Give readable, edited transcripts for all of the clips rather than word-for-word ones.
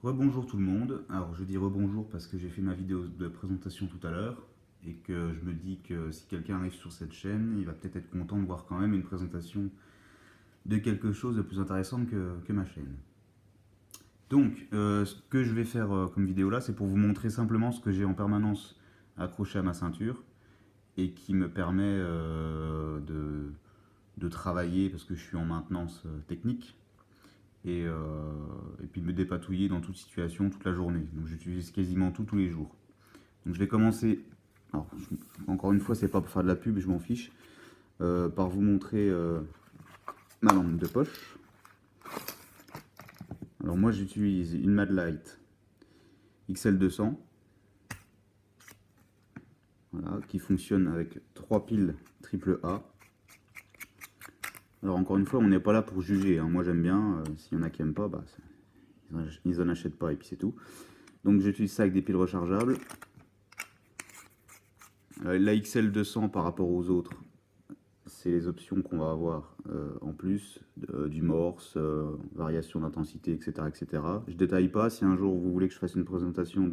Rebonjour tout le monde. Alors je dis rebonjour parce que j'ai fait ma vidéo de présentation tout à l'heure et que je me dis que si quelqu'un arrive sur cette chaîne, il va peut-être être content de voir quand même une présentation de quelque chose de plus intéressant que ma chaîne. Donc ce que je vais faire comme vidéo là, c'est pour vous montrer simplement ce que j'ai en permanence accroché à ma ceinture et qui me permet de travailler parce que je suis en maintenance technique et puis de me dépatouiller dans toute situation, toute la journée. Donc j'utilise quasiment tout tous les jours. Donc je vais commencer, alors encore une fois c'est pas pour faire de la pub, je m'en fiche, par vous montrer ma lampe de poche. Alors moi j'utilise une Mad Light XL200, voilà, qui fonctionne avec 3 piles AAA. Alors encore une fois on n'est pas là pour juger, hein. Moi j'aime bien, s'il y en a qui n'aiment pas, bah, ils en achètent pas et puis c'est tout. Donc j'utilise ça avec des piles rechargeables. La XL200 par rapport aux autres, c'est les options qu'on va avoir en plus, du morse, variation d'intensité, etc., etc. Je détaille pas, si un jour vous voulez que je fasse une présentation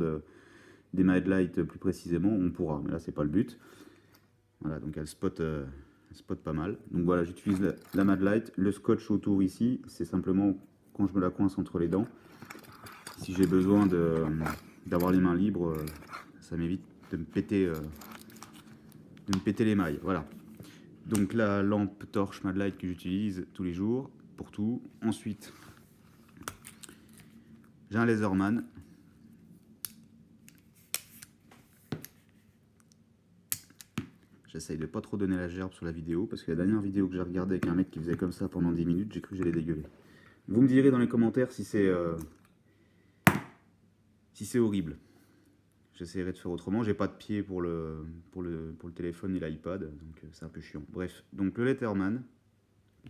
des Mad Light plus précisément, on pourra, mais là c'est pas le but. Voilà, donc elle spot pas mal. Donc voilà, j'utilise la Mad Light. Le scotch autour ici, c'est simplement quand je me la coince entre les dents. Si j'ai besoin d'avoir les mains libres, ça m'évite de me péter les mailles. Voilà. Donc la lampe torche Mad Light que j'utilise tous les jours pour tout. Ensuite, j'ai un Laserman. J'essaye de pas trop donner la gerbe sur la vidéo parce que la dernière vidéo que j'ai regardée avec un mec qui faisait comme ça pendant 10 minutes, j'ai cru que j'allais dégueuler. Vous me direz dans les commentaires si c'est horrible. J'essaierai de faire autrement. J'ai pas de pied pour le téléphone et l'iPad, donc c'est un peu chiant. Bref, donc le Letterman.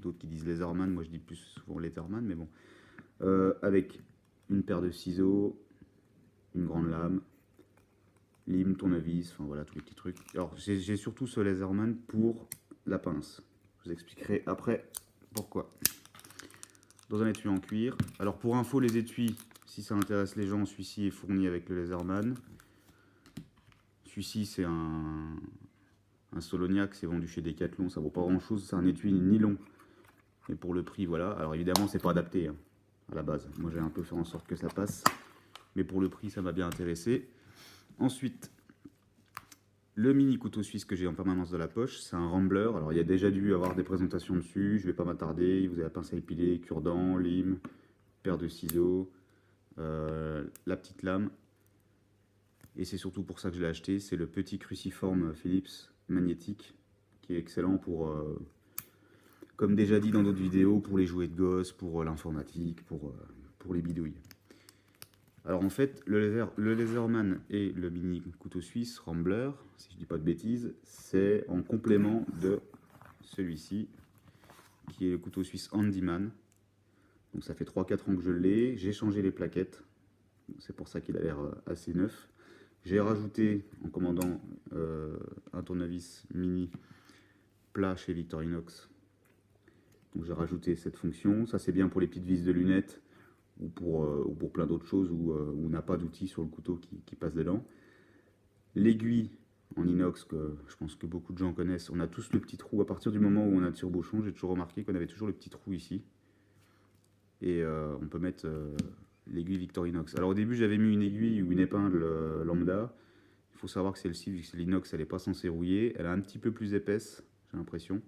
D'autres qui disent Laserman, moi je dis plus souvent Letterman, mais bon. Avec une paire de ciseaux, une grande lame, lime, tournevis, enfin voilà tous les petits trucs. Alors j'ai surtout ce Laserman pour la pince. Je vous expliquerai après pourquoi. Dans un étui en cuir. Alors pour info, les étuis, si ça intéresse les gens, celui-ci est fourni avec le Laserman. Celui-ci c'est un Soloniac, c'est vendu chez Decathlon, ça vaut pas grand chose, c'est un étui nylon. Mais pour le prix, voilà. Alors évidemment, c'est pas adapté hein, à la base. Moi, j'ai un peu fait en sorte que ça passe. Mais pour le prix, ça m'a bien intéressé. Ensuite, le mini couteau suisse que j'ai en permanence dans la poche, c'est un Rambler. Alors, il y a déjà dû avoir des présentations dessus. Je vais pas m'attarder. Vous avez la pince à épiler, cure-dent, lime, paire de ciseaux, la petite lame. Et c'est surtout pour ça que je l'ai acheté. C'est le petit cruciforme Philips magnétique qui est excellent pour... comme déjà dit dans d'autres vidéos, pour les jouets de gosse, pour l'informatique, pour les bidouilles. Alors en fait, le Laserman et le mini couteau suisse Rambler, si je dis pas de bêtises, c'est en complément de celui-ci, qui est le couteau suisse Handyman. Donc ça fait 3-4 ans que je l'ai, j'ai changé les plaquettes, c'est pour ça qu'il a l'air assez neuf. J'ai rajouté, en commandant un tournevis mini plat chez Victorinox, donc j'ai rajouté cette fonction. Ça c'est bien pour les petites vis de lunettes ou pour plein d'autres choses où on n'a pas d'outil sur le couteau qui passe dedans. L'aiguille en inox que je pense que beaucoup de gens connaissent, on a tous le petit trou. À partir du moment où on a le tire-bouchon, j'ai toujours remarqué qu'on avait toujours le petit trou ici. Et on peut mettre l'aiguille Victorinox. Alors au début j'avais mis une aiguille ou une épingle lambda. Il faut savoir que celle-ci, vu que c'est l'inox, elle n'est pas censée rouiller. Elle est un petit peu plus épaisse, j'ai l'impression.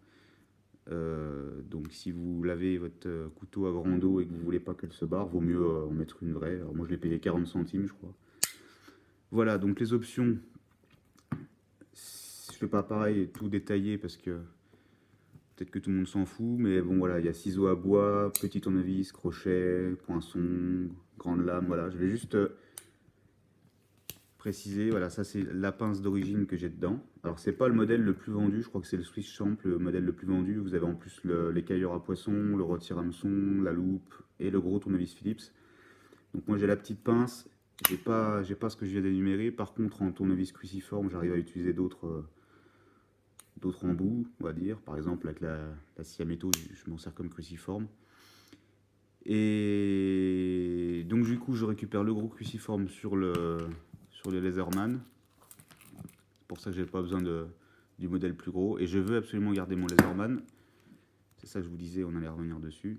Donc si vous lavez votre couteau à grand dos et que vous voulez pas qu'elle se barre, vaut mieux en mettre une vraie. Alors moi je l'ai payé 40 centimes je crois. Voilà, donc les options, je fais pas pareil tout détaillé parce que peut-être que tout le monde s'en fout, mais bon voilà, il y a ciseaux à bois, petit tournevis, crochet, poinçon, grande lame, voilà, je vais juste préciser, voilà, ça c'est la pince d'origine que j'ai dedans. Alors c'est pas le modèle le plus vendu, je crois que c'est le Swiss Champ, le modèle le plus vendu. Vous avez en plus l'écailleur à poisson, le retire-hameçon, la loupe et le gros tournevis Philips. Donc moi j'ai la petite pince, j'ai pas ce que je viens d'énumérer. Par contre en tournevis cruciforme, j'arrive à utiliser d'autres embouts, on va dire. Par exemple avec la scie à métaux, je m'en sers comme cruciforme. Et donc du coup, je récupère le gros cruciforme sur les Laserman. C'est pour ça que j'ai pas besoin du modèle plus gros. Et je veux absolument garder mon Laserman. C'est ça que je vous disais, on allait revenir dessus.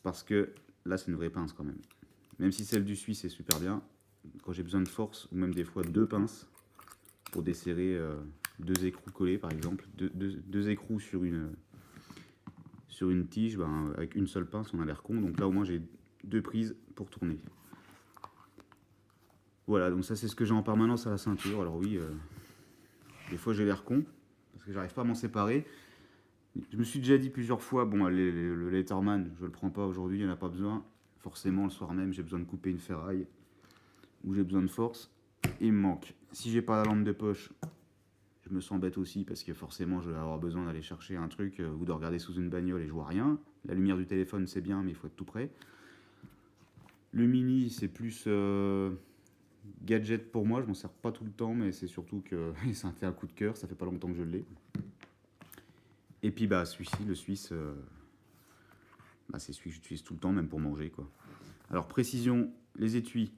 Parce que là, c'est une vraie pince quand même. Même si celle du Suisse est super bien, quand j'ai besoin de force, ou même des fois 2 pinces, pour desserrer 2 écrous collés par exemple, 2 écrous sur une tige, ben, avec une seule pince, on a l'air con. Donc là, au moins, j'ai 2 prises pour tourner. Voilà, donc ça, c'est ce que j'ai en permanence à la ceinture. Alors oui, des fois, j'ai l'air con, parce que j'arrive pas à m'en séparer. Je me suis déjà dit plusieurs fois, bon, le Letterman, je le prends pas aujourd'hui, il n'y en a pas besoin. Forcément, le soir même, j'ai besoin de couper une ferraille, ou j'ai besoin de force, il me manque. Si j'ai pas la lampe de poche, je me sens bête aussi, parce que forcément, je vais avoir besoin d'aller chercher un truc, ou de regarder sous une bagnole et je vois rien. La lumière du téléphone, c'est bien, mais il faut être tout près. Le mini, c'est plus gadget pour moi, je m'en sers pas tout le temps, mais c'est surtout que ça me fait un coup de cœur, ça fait pas longtemps que je l'ai. Et puis bah celui-ci, le Suisse, c'est celui que j'utilise tout le temps, même pour manger, quoi. Alors précision, les étuis,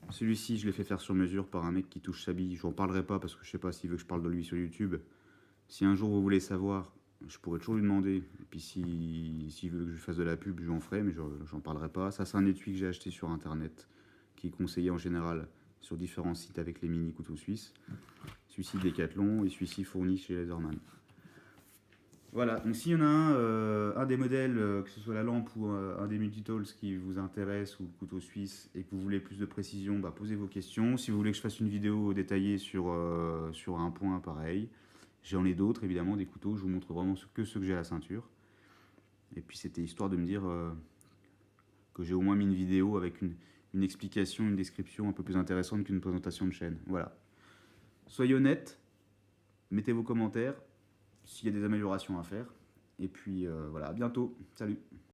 celui-ci je l'ai fait faire sur mesure par un mec qui touche sa bille. Je n'en parlerai pas parce que je sais pas s'il veut que je parle de lui sur YouTube. Si un jour vous voulez savoir, je pourrais toujours lui demander. Et puis s'il veut que je fasse de la pub, je lui en ferai, mais j'en parlerai pas. Ça, c'est un étui que j'ai acheté sur internet, qui est conseillé en général sur différents sites avec les mini couteaux suisses. Celui-ci Decathlon et celui-ci fourni chez Laserman. Voilà, donc s'il y en a un des modèles, que ce soit la lampe ou un des multitools qui vous intéresse, ou le couteau suisse, et que vous voulez plus de précision, posez vos questions. Si vous voulez que je fasse une vidéo détaillée sur un point, pareil. J'en ai d'autres, évidemment, des couteaux, je vous montre vraiment que ceux que j'ai à la ceinture. Et puis c'était histoire de me dire que j'ai au moins mis une vidéo avec une explication, une description un peu plus intéressante qu'une présentation de chaîne. Voilà. Soyez honnêtes, mettez vos commentaires s'il y a des améliorations à faire. Et puis voilà, à bientôt. Salut!